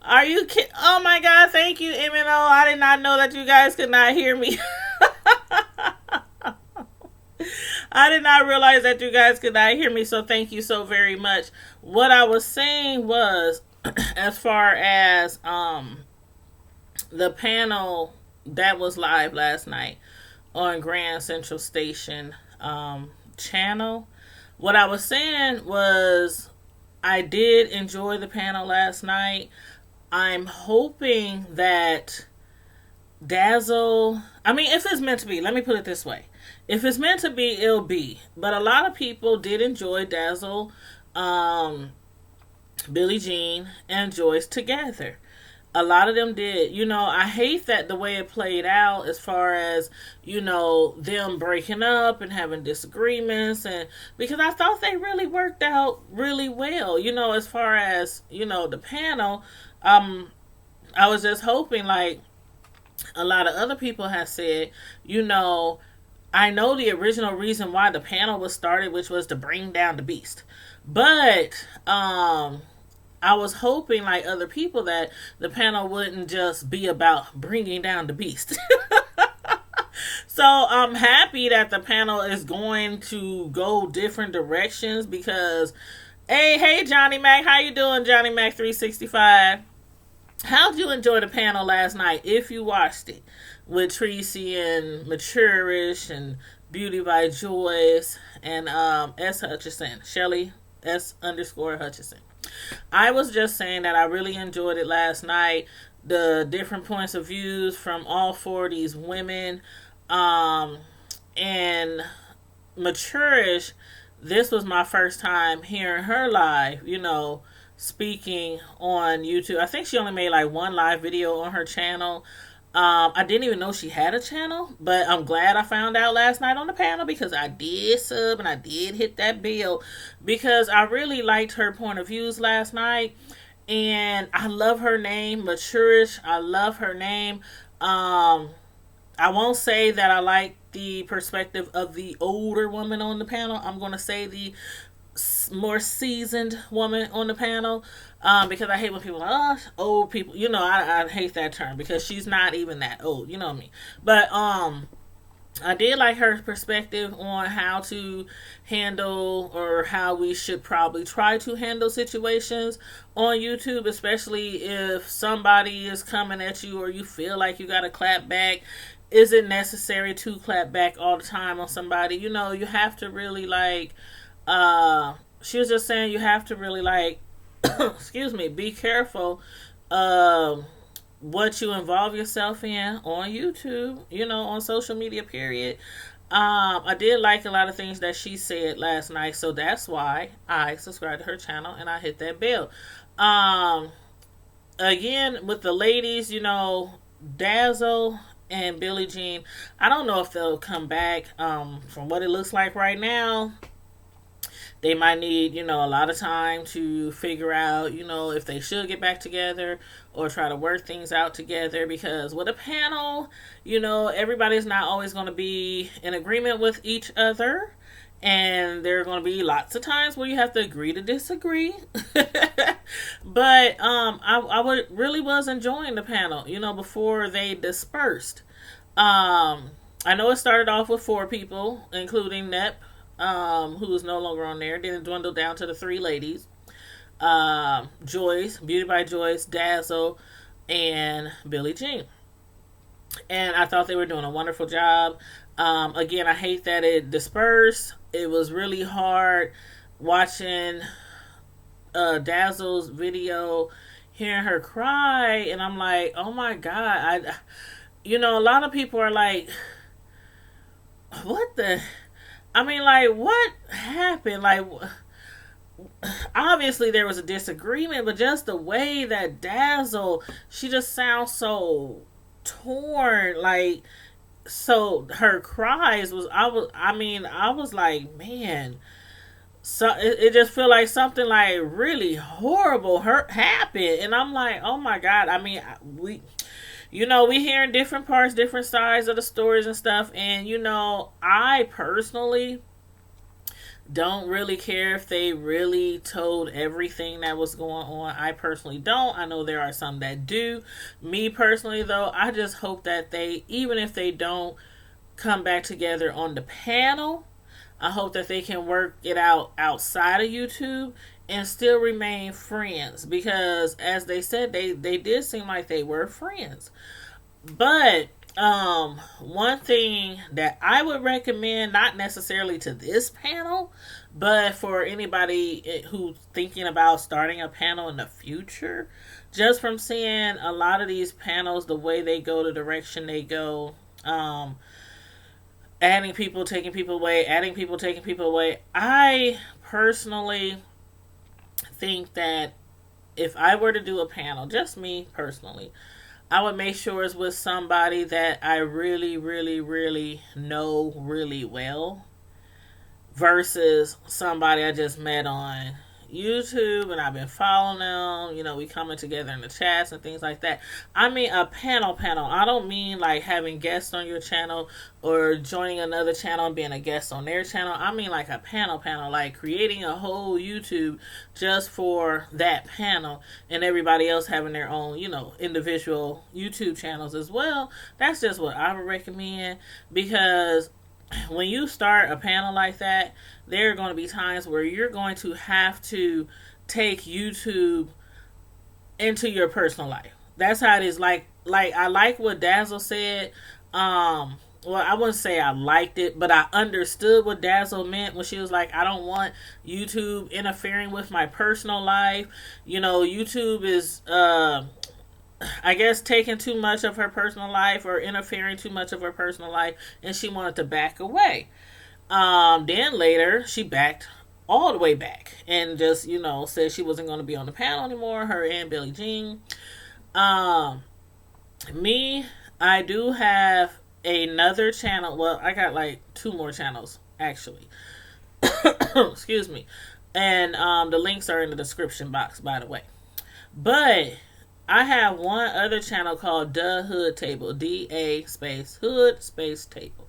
Are you kidding? Oh my God, thank you, MNO. I did not know that you guys could not hear me. I did not realize that you guys could not hear me, so thank you so very much. What I was saying was, as far as the panel that was live last night on Grand Central Station channel, what I was saying was I did enjoy the panel last night. I'm hoping that Dazzle. I mean, if it's meant to be, let me put it this way. If it's meant to be, it'll be. But a lot of people did enjoy Dazzle, um, Billie Jean, and Joyce together. A lot of them did. I hate that the way it played out as far as, them breaking up and having disagreements, and because I thought they really worked out really well, as far as, the panel. Um I was just hoping, like a lot of other people have said, you know, I know the original reason why the panel was started, which was to bring down the beast. But I was hoping, like other people, that the panel wouldn't just be about bringing down the beast. So I'm happy that the panel is going to go different directions because, hey, Johnny Mac, how you doing, Johnny Mac 365? How'd you enjoy the panel last night if you watched it with Tracy and Maturish and Beauty by Joyce and S Hutchison, Shelly S underscore Hutchison? I was just saying that I really enjoyed it last night. The different points of views from all four of these women, um, and Maturish. This was my first time hearing her live. Speaking on YouTube. I think she only made like one live video on her channel. I didn't even know she had a channel, but I'm glad I found out last night on the panel because I did sub and I did hit that bell because I really liked her point of views last night. And I love her name, Maturish. I love her name. I won't say that I like the perspective of the older woman on the panel. I'm going to say the more seasoned woman on the panel, because I hate when people are, old people. I hate that term because she's not even that old. You know what I mean? But I did like her perspective on how to handle, or how we should probably try to handle situations on YouTube, especially if somebody is coming at you or you feel like you got to clap back. Is it necessary to clap back all the time on somebody? You have to really she was just saying you have to really excuse me, be careful what you involve yourself in on YouTube, on social media, period. I did like a lot of things that she said last night, so that's why I subscribed to her channel and I hit that bell. Again, with the ladies, Dazzle and Billie Jean, I don't know if they'll come back. From what it looks like right now, they might need, a lot of time to figure out, if they should get back together or try to work things out together. Because with a panel, everybody's not always going to be in agreement with each other. And there are going to be lots of times where you have to agree to disagree. But really was enjoying the panel, before they dispersed. I know it started off with 4 people, including Nep, who is no longer on there. Then it dwindled down to the 3 ladies. Joyce, Beauty by Joyce, Dazzle, and Billie Jean. And I thought they were doing a wonderful job. Again, I hate that it dispersed. It was really hard watching Dazzle's video, hearing her cry, and I'm like, oh my God. A lot of people are like, what the... I mean, what happened? Obviously there was a disagreement, but just the way that Dazzle, she just sounds so torn. So her cries I was like, man. So it just felt like something really horrible happened, and I'm like, oh my God. I mean, we hearing different parts, different sides of the stories and stuff. And, I personally Don't really care if they really told everything that was going on. I personally don't. I know there are some that do. Me personally, though, I just hope that they, even if they don't come back together on the panel, I hope that they can work it out outside of YouTube and still remain friends, because as they said, they did seem like they were friends. But one thing that I would recommend, not necessarily to this panel, but for anybody who's thinking about starting a panel in the future, just from seeing a lot of these panels, the way they go, the direction they go, adding people, taking people away, adding people, taking people away, I personally think that if I were to do a panel, just me personally, I would make sure it's with somebody that I really, really, really know really well versus somebody I just met on YouTube and I've been following them. You know, we coming together in the chats and things like that. I mean a panel. I don't mean like having guests on your channel or joining another channel and being a guest on their channel. I mean like a panel, like creating a whole YouTube just for that panel and everybody else having their own, you know, individual YouTube channels as well. That's just what I would recommend, because when you start a panel like that, there are going to be times where you're going to have to take YouTube into your personal life. That's how it is. Like I like what Dazzle said. Well, I wouldn't say I liked it, but I understood what Dazzle meant when she was like, I don't want YouTube interfering with my personal life. You know, YouTube is I guess taking too much of her personal life or interfering too much of her personal life, and she wanted to back away. Then later she backed all the way back and just, you know, said she wasn't going to be on the panel anymore, her and Billie Jean. Me, I do have another channel. Well, I got like 2 more channels actually. Excuse me. And the links are in the description box, by the way. But I have one other channel called Da Hood Table, DA space Hood space Table.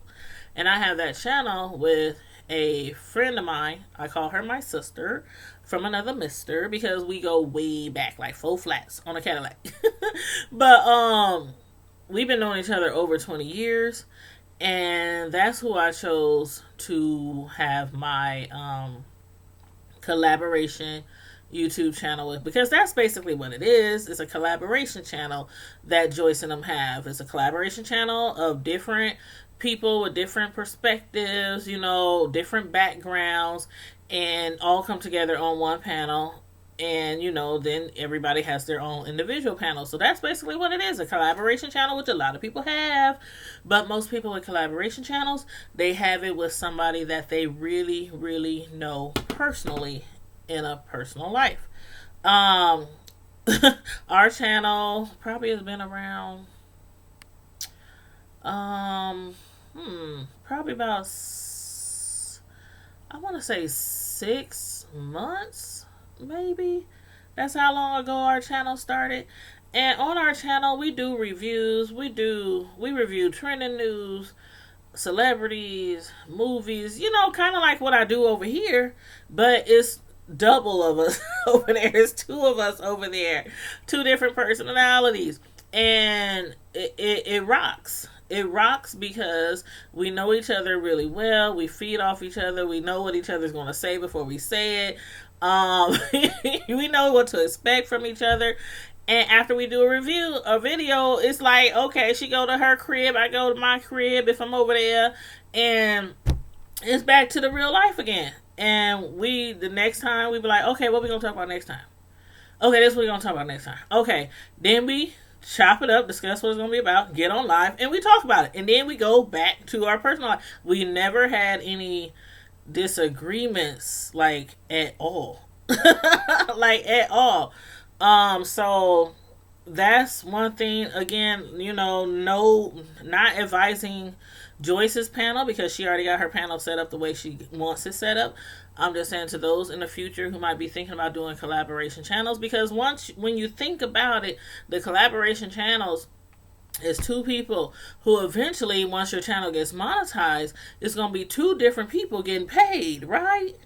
And I have that channel with a friend of mine. I call her my sister from another mister, because we go way back, like 4 flats on a Cadillac. But we've been knowing each other over 20 years, and that's who I chose to have my collaboration YouTube channel with, because that's basically what it is. It's a collaboration channel that Joyce and them have. It's a collaboration channel of different people with different perspectives, you know, different backgrounds, and all come together on one panel. And, you know, then everybody has their own individual panel. So that's basically what it is, a collaboration channel, which a lot of people have. But most people with collaboration channels, they have it with somebody that they really, really know personally in a personal life. Our channel probably has been around probably about I want to say 6 months, maybe. That's how long ago our channel started. And on our channel, we do reviews. We review trending news, celebrities, movies, you know, kind of like what I do over here, but it's double of us over there. It's 2 of us over there, 2 different personalities, and it rocks. It rocks because we know each other really well. We feed off each other. We know what each other's going to say before we say it. We know what to expect from each other. And after we do a video, it's like, okay, she go to her crib, I go to my crib if I'm over there, and it's back to the real life again. And the next time we be like, okay, what we gonna talk about next time? Okay, this is what we gonna talk about next time. Okay, then we chop it up, discuss what it's gonna be about, get on live, and we talk about it. And then we go back to our personal life. We never had any disagreements, like, at all. Like, at all. So that's one thing. Again, you know, not advising Joyce's panel, because she already got her panel set up the way she wants it set up. I'm just saying to those in the future who might be thinking about doing collaboration channels, because when you think about it, the collaboration channels is 2 people who eventually, once your channel gets monetized, it's going to be 2 different people getting paid, right?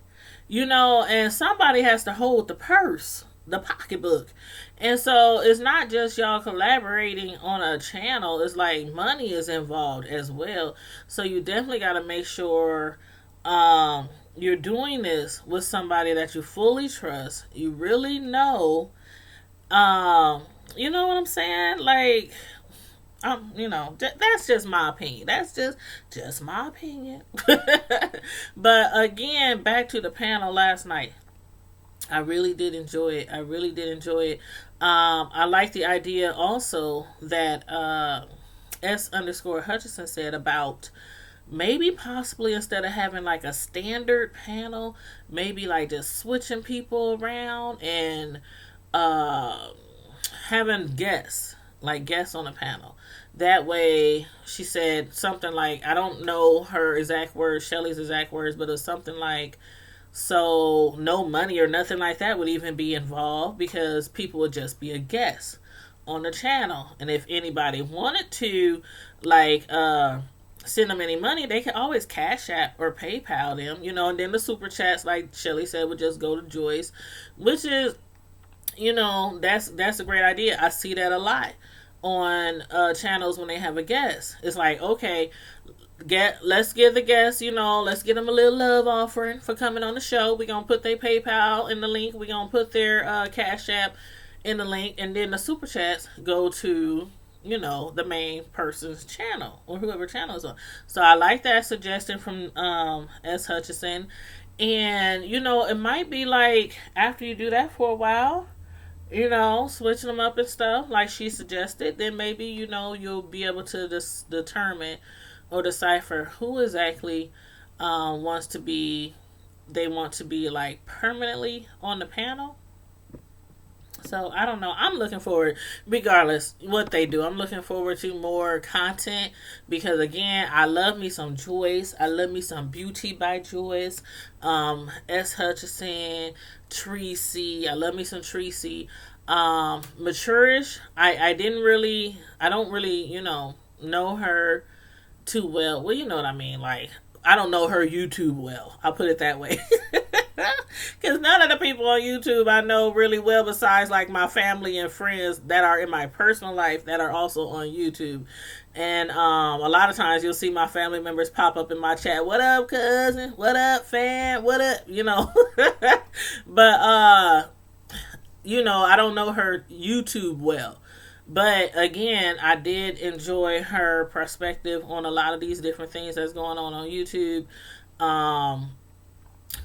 and somebody has to hold the purse, the pocketbook. And so it's not just y'all collaborating on a channel, it's like money is involved as well. So you definitely got to make sure you're doing this with somebody that you fully trust. You really know, you know what I'm saying? Like, that's just my opinion. That's just my opinion. But again, back to the panel last night. I really did enjoy it. I really did enjoy it. I like the idea also that S underscore Hutchinson said about maybe possibly instead of having like a standard panel, maybe like just switching people around and uh, having guests, like guests on the panel. That way, she said something like, I don't know her exact words, Shelly's exact words, but it's something like, so no money or nothing like that would even be involved because people would just be a guest on the channel. And if anybody wanted to, like, send them any money, they can always Cash App or PayPal them, and then the super chats, like Shelly said, would just go to Joyce, which is, that's a great idea. I see that a lot on channels when they have a guest. It's like, okay, let's give the guests, let's get them a little love offering for coming on the show. We're gonna put their PayPal in the link. We're gonna put their Cash App in the link, and then the super chats go to the main person's channel or whoever channel is on. So I like that suggestion from S. Hutchinson. And it might be like after you do that for a while, switching them up and stuff like she suggested, then maybe you'll be able to determine or decipher who exactly wants to be, they want to be like permanently on the panel. So I don't know. I'm looking forward, regardless what they do. I'm looking forward to more content because again, I love me some Joyce. I love me some Beauty by Joyce. S. Hutchinson, Tracy. I love me some Tracy. Maturish. I don't really know her too well. Well, you know what I mean. Like, I don't know her YouTube well. I'll put it that way. Because none of the people on YouTube I know really well, besides like my family and friends that are in my personal life that are also on YouTube. And a lot of times you'll see my family members pop up in my chat. What up, cousin? What up, fam? What up? But I don't know her YouTube well. But again, I did enjoy her perspective on a lot of these different things that's going on YouTube.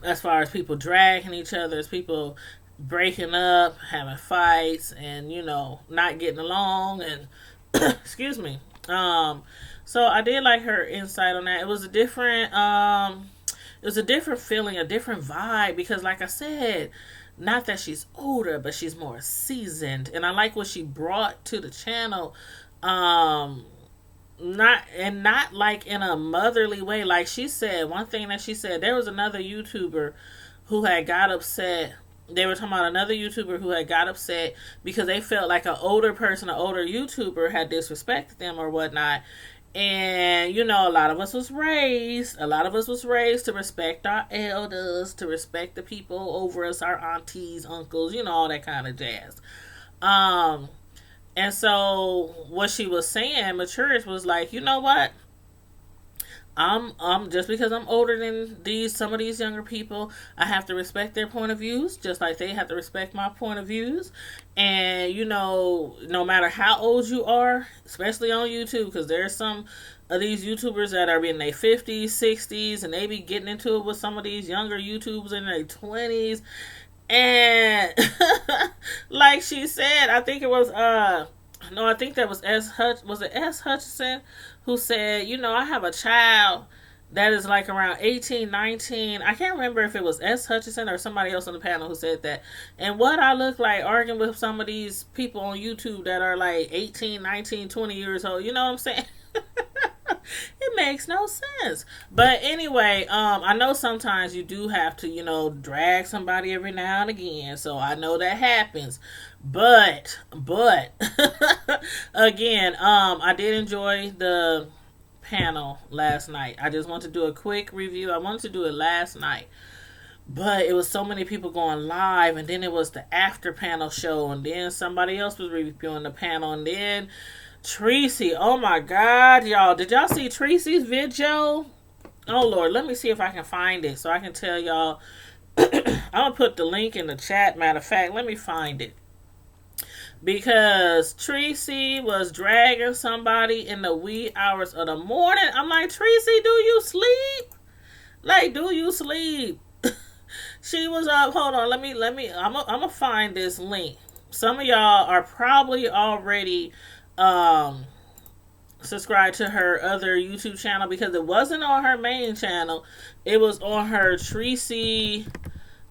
As far as people dragging each other, as people breaking up, having fights, and not getting along, and excuse me. So I did like her insight on that. It was a different feeling, a different vibe because, like I said, not that she's older, but she's more seasoned, and I like what she brought to the channel. Not like in a motherly way. Like she said, one thing that she said, there was another YouTuber who had got upset. They were talking about another YouTuber who had got upset because they felt like an older YouTuber had disrespected them or whatnot. And a lot of us was raised to respect our elders, to respect the people over us, our aunties, uncles, all that kind of jazz. And so what she was saying, Maturish, was like, you know what? I'm just because I'm older than some of these younger people, I have to respect their point of views, just like they have to respect my point of views. And no matter how old you are, especially on YouTube, because there's some of these YouTubers that are in their 50s, 60s, and they be getting into it with some of these younger YouTubers in their 20s. And like she said, I think it was I think that was S. Hutchinson who said, I have a child that is like around 18, 19. I can't remember if it was S. Hutchinson or somebody else on the panel who said that. And what I look like arguing with some of these people on YouTube that are like 18, 19, 20 years old. You know what I'm saying? It makes no sense. But anyway, I know sometimes you do have to, drag somebody every now and again. So I know that happens. But again, I did enjoy the panel last night. I just want to do a quick review. I wanted to do it last night. But it was so many people going live, and then it was the after panel show, and then somebody else was reviewing the panel, and then Tracy. Oh my God, y'all! Did y'all see Tracy's video? Oh Lord, let me see if I can find it so I can tell y'all. I'm gonna put the link in the chat. Matter of fact, let me find it. Because Tracy was dragging somebody in the wee hours of the morning. I'm like, Tracy, do you sleep? Like, do you sleep? She was up. Hold on, let me. I'm gonna find this link. Some of y'all are probably already subscribed to her other YouTube channel because it wasn't on her main channel. It was on her Tracy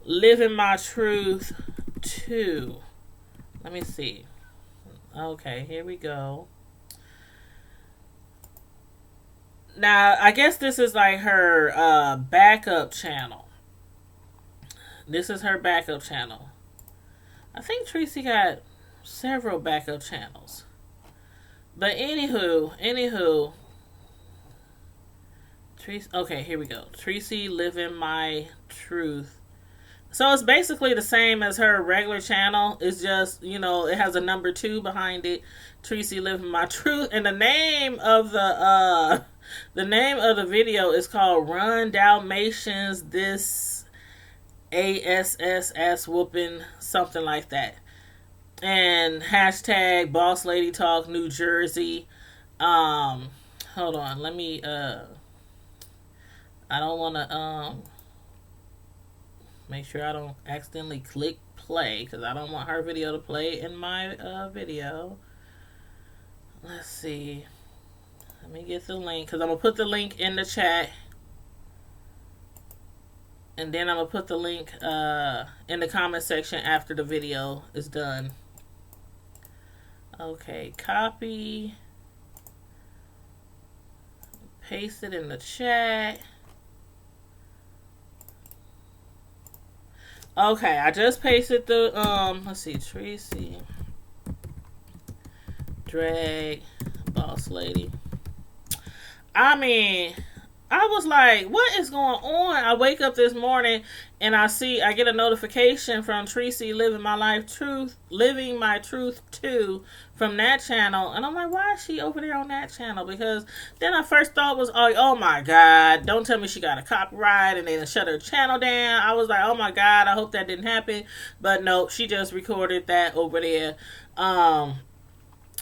Living My Truth 2. Let me see. Okay, here we go. Now, I guess this is like her backup channel. This is her backup channel. I think Tracy got several backup channels. But anywho, Tracy, okay, here we go. Tracy Living My Truth. So it's basically the same as her regular channel. It's just, it has a number 2 behind it. Tracy Living My Truth. And the name of the video is called Run Dalmatians This ASS Whooping, something like that. And hashtag Boss Lady Talk New Jersey. Hold on, let me I don't wanna make sure I don't accidentally click play because I don't want her video to play in my video. Let's see. Let me get the link because I'm gonna put the link in the chat. And then I'm going to put the link in the comment section after the video is done. Okay, copy. Paste it in the chat. Okay, I just pasted the, let's see, Tracy. Drag Boss Lady. I mean, I was like, what is going on? I wake up this morning and I get a notification from Tracy Living My Truth 2 from that channel. And I'm like, why is she over there on that channel? Because then I first thought was, oh my God, don't tell me she got a copyright and they shut her channel down. I was like, oh my God, I hope that didn't happen. But no, she just recorded that over there.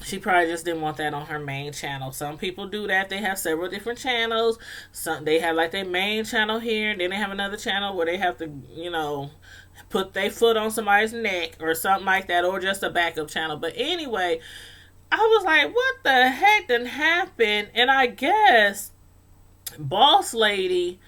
She probably just didn't want that on her main channel. Some people do that. They have several different channels. Some they have like their main channel here, and then they have another channel where they have to, put their foot on somebody's neck or something like that, or just a backup channel. But anyway, I was like, what the heck done happened? And I guess Boss Lady,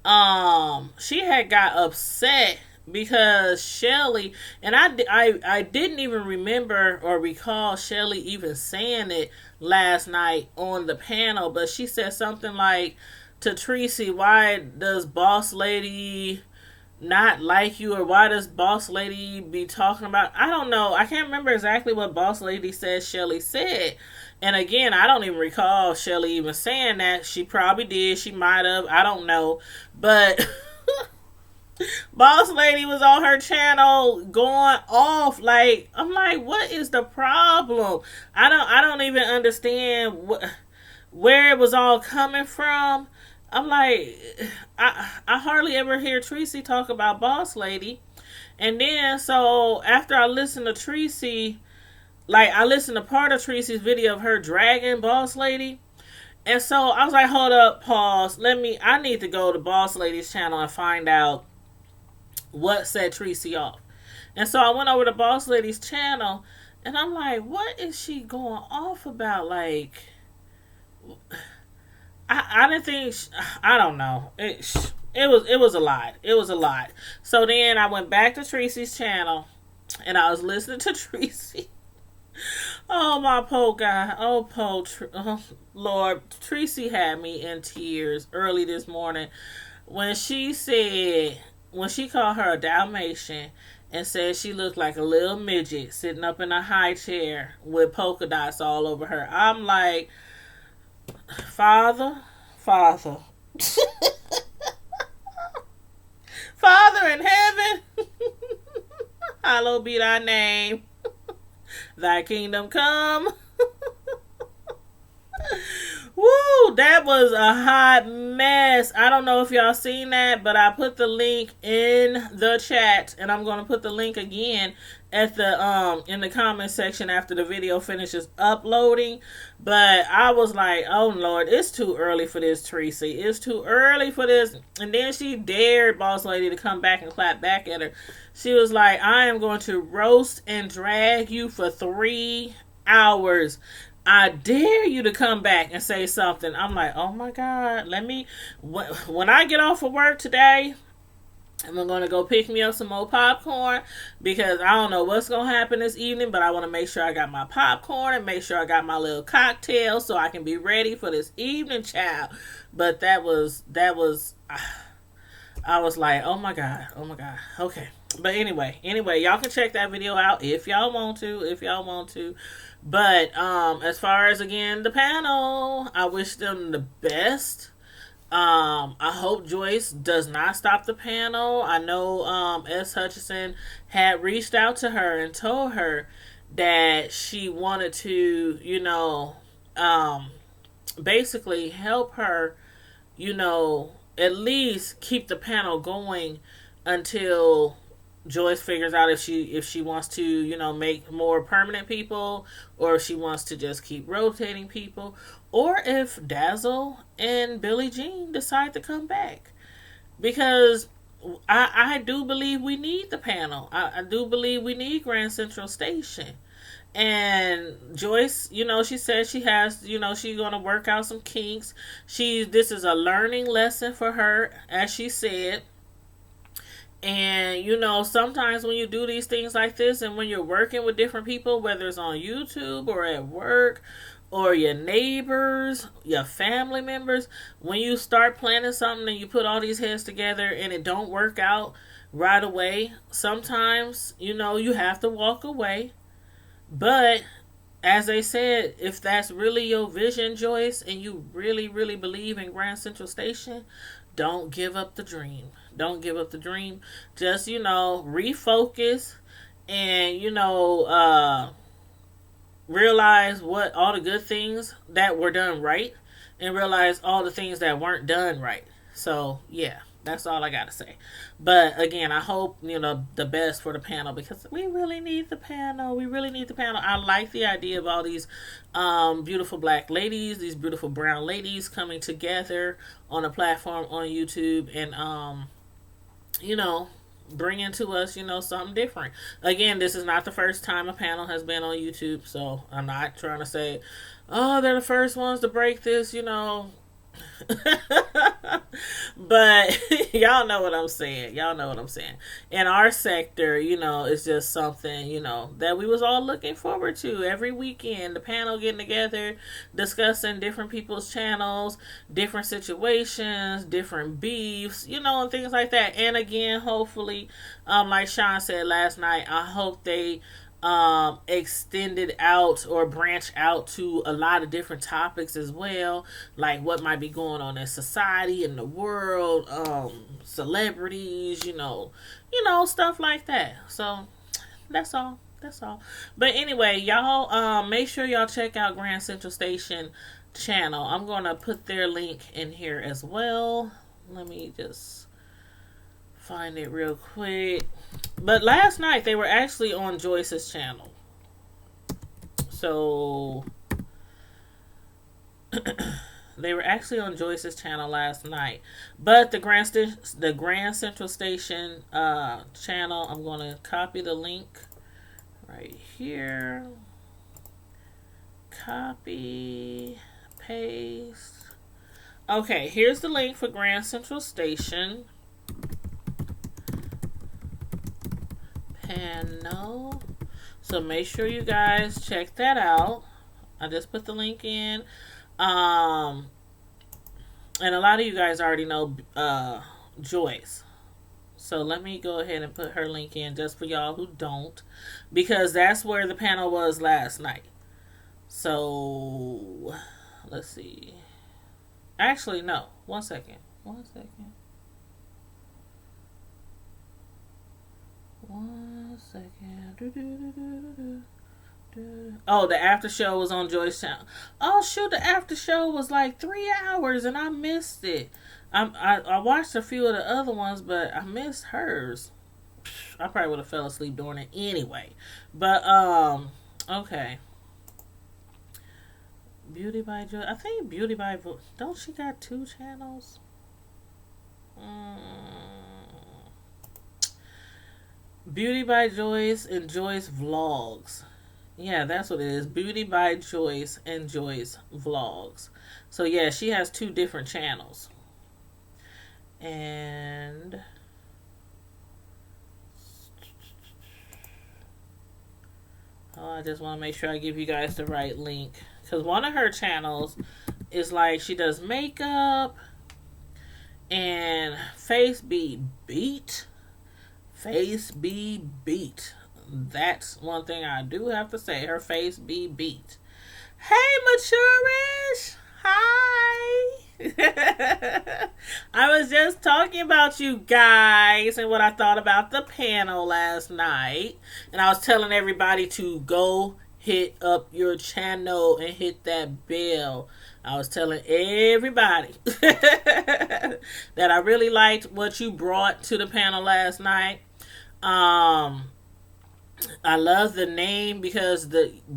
she had got upset because Shelly, and I didn't even remember or recall Shelly even saying it last night on the panel, but she said something like to Tracy, why does Boss Lady not like you, or why does Boss Lady be talking about, I don't know, I can't remember exactly what Boss Lady said Shelly said. And again, I don't even recall Shelly even saying that. She probably did, she might have, I don't know, but Boss Lady was on her channel going off. Like, I'm like, what is the problem? I don't even understand where it was all coming from. I'm like, I hardly ever hear Tracy talk about Boss Lady. And then, so after I listened to Tracy, like I listened to part of Tracy's video of her dragging Boss Lady. And so I was like, hold up, pause. I need to go to Boss Lady's channel and find out what set Tracy off. And so I went over to Boss Lady's channel and I'm like, what is she going off about? Like, I didn't think, I don't know. It was a lot. It was a lot. So then I went back to Tracy's channel and I was listening to Tracy. Oh, my poor guy. Oh, Lord. Tracy had me in tears early this morning when she called her a Dalmatian and said she looked like a little midget sitting up in a high chair with polka dots all over her. I'm like, Father. Father in heaven, hallowed be thy name. Thy kingdom come. Woo, that was a hot mess. I don't know if y'all seen that, but I put the link in the chat, and I'm gonna put the link again at the in the comment section after the video finishes uploading. But I was like, oh Lord, it's too early for this, Tracy. It's too early for this. And then she dared Boss Lady to come back and clap back at her. She was like, I am going to roast and drag you for 3 hours. I dare you to come back and say something. I'm like, oh my God, when I get off of work today, I'm going to go pick me up some more popcorn because I don't know what's going to happen this evening, but I want to make sure I got my popcorn and make sure I got my little cocktail so I can be ready for this evening, child. But that was, I was like, oh my God. Okay. But anyway, y'all can check that video out if y'all want to. But as far as again the panel, I wish them the best. I hope Joyce does not stop the panel. I know S. Hutchinson had reached out to her and told her that she wanted to, basically help her, at least keep the panel going until Joyce figures out if she wants to, make more permanent people, or if she wants to just keep rotating people, or if Dazzle and Billie Jean decide to come back. Because I do believe we need the panel. I do believe we need Grand Central Station. And Joyce, she said she has, she's going to work out some kinks. This is a learning lesson for her, as she said. And, sometimes when you do these things like this and when you're working with different people, whether it's on YouTube or at work or your neighbors, your family members, when you start planning something and you put all these heads together and it don't work out right away, sometimes, you have to walk away. But as they said, if that's really your vision, Joyce, and you really, really believe in Grand Central Station, don't give up the dream. Don't give up the dream. Just, refocus and, realize what all the good things that were done right and realize all the things that weren't done right. So, yeah. That's all I got to say. But again, I hope, the best for the panel because we really need the panel. I like the idea of all these beautiful black ladies, these beautiful brown ladies coming together on a platform on YouTube and, bringing to us, something different. Again, this is not the first time a panel has been on YouTube. So I'm not trying to say, oh, they're the first ones to break this, but y'all know what I'm saying. In our sector, it's just something, that we was all looking forward to every weekend. The panel getting together, discussing different people's channels, different situations, different beefs, and things like that. And again, hopefully, like Sean said last night, I hope they extended out or branch out to a lot of different topics as well, like what might be going on in society, in the world, celebrities, stuff like that. So that's all. But anyway, y'all, make sure y'all check out Grand Central Station channel. I'm gonna put their link in here as well. Let me just find it real quick. But last night they were actually on Joyce's channel. So they were actually on Joyce's channel last night. But the Grand Central Station channel, I'm going to copy the link right here. Copy, paste. Okay, here's the link for Grand Central Station. Panel. So make sure you guys check that out. I just put the link in. And a lot of you guys already know Joyce. So let me go ahead and put her link in just for y'all who don't. Because that's where the panel was last night. So let's see. Actually, no. One second. 1 second. Oh, the after show was on Joy's channel. Oh shoot, the after show was like 3 hours and I missed it. I watched a few of the other ones, but I missed hers. I probably would have fell asleep during it anyway. But okay. Beauty by Joy. I think Beauty by don't she got 2 channels? Beauty by Joyce and Joyce Vlogs. Yeah, that's what it is. Beauty by Joyce and Joyce Vlogs. So yeah, she has 2 different channels. And I just want to make sure I give you guys the right link. Because one of her channels is like she does makeup and face be beat. Face be beat. That's one thing I do have to say. Her face be beat. Hey, Maturish. Hi. I was just talking about you guys and what I thought about the panel last night. And I was telling everybody to go hit up your channel and hit that bell. I was telling everybody that I really liked what you brought to the panel last night. I love the name because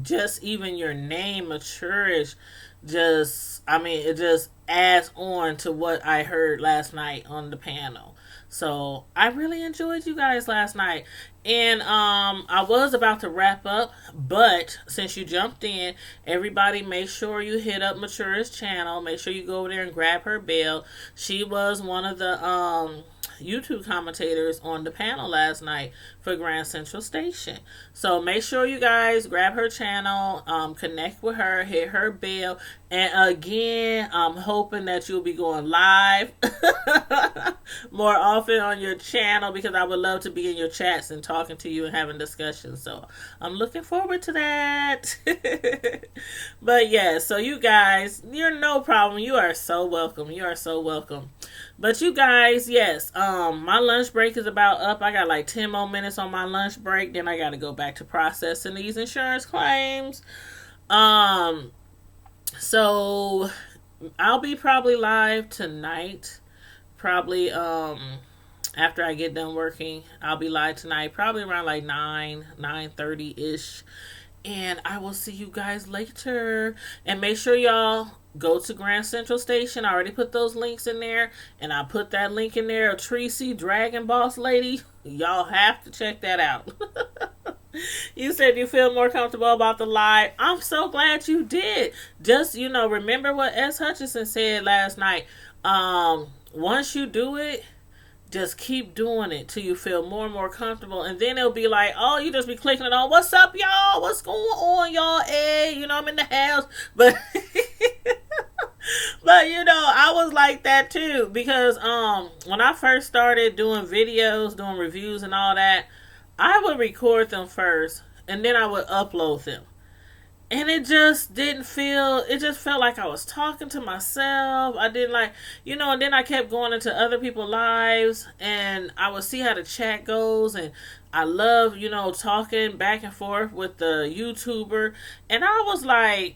just even your name, Maturish, it just adds on to what I heard last night on the panel. So I really enjoyed you guys last night. And I was about to wrap up, but since you jumped in, everybody make sure you hit up Matura's channel. Make sure you go over there and grab her bell. She was one of the YouTube commentators on the panel last night for Grand Central Station. So make sure you guys grab her channel, connect with her, hit her bell. And again, I'm hoping that you'll be going live more often on your channel because I would love to be in your chats and talking to you and having discussions. So I'm looking forward to that. But yeah, so you guys, you're no problem. You are so welcome. You are so welcome. But you guys, yes, my lunch break is about up. I got like 10 more minutes on my lunch break. Then I got to go back to processing these insurance claims. So I'll be probably live tonight. Probably after I get done working, I'll be live tonight. Probably around like 9:30-ish. And I will see you guys later. And make sure y'all go to Grand Central Station. I already put those links in there. And I put that link in there of Tracy, Dragon Boss Lady. Y'all have to check that out. You said you feel more comfortable about the live. I'm so glad you did. Just, remember what S. Hutchinson said last night. Once you do it, just keep doing it till you feel more and more comfortable. And then it'll be like, oh, you just be clicking it on. What's up, y'all? What's going on, y'all? Hey, I'm in the house. But, I was like that too. Because when I first started doing videos, doing reviews and all that, I would record them first. And then I would upload them. And it just felt like I was talking to myself. I didn't and then I kept going into other people's lives and I would see how the chat goes. And I love, talking back and forth with the YouTuber. And I was like,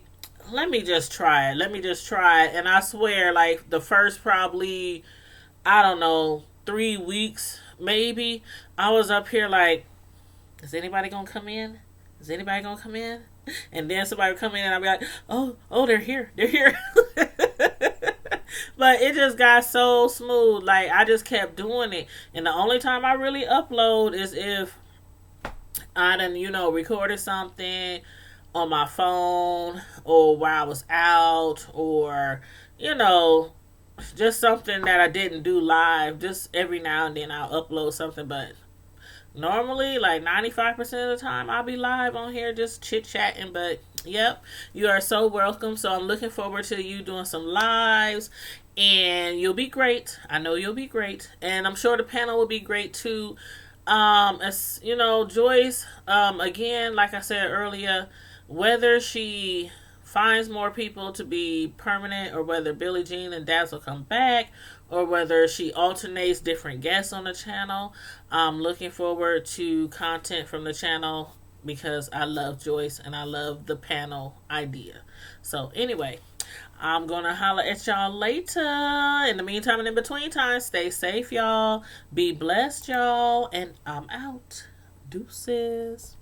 let me just try it. And I swear, like the first probably, 3 weeks, maybe, I was up here like, is anybody going to come in? Is anybody going to come in? And then somebody would come in and I'd be like, oh, they're here. But it just got so smooth. Like, I just kept doing it. And the only time I really upload is if I done, recorded something on my phone or while I was out or, just something that I didn't do live. Just every now and then I'll upload something, but normally, like 95% of the time, I'll be live on here just chit-chatting. But, yep, you are so welcome. So, I'm looking forward to you doing some lives. And you'll be great. I know you'll be great. And I'm sure the panel will be great, too. As Joyce, again, like I said earlier, whether she finds more people to be permanent, or whether Billie Jean and Dazzle come back, or whether she alternates different guests on the channel. I'm looking forward to content from the channel because I love Joyce and I love the panel idea. So anyway, I'm gonna holler at y'all later. In the meantime and in between time, stay safe, y'all. Be blessed, y'all. And I'm out. Deuces.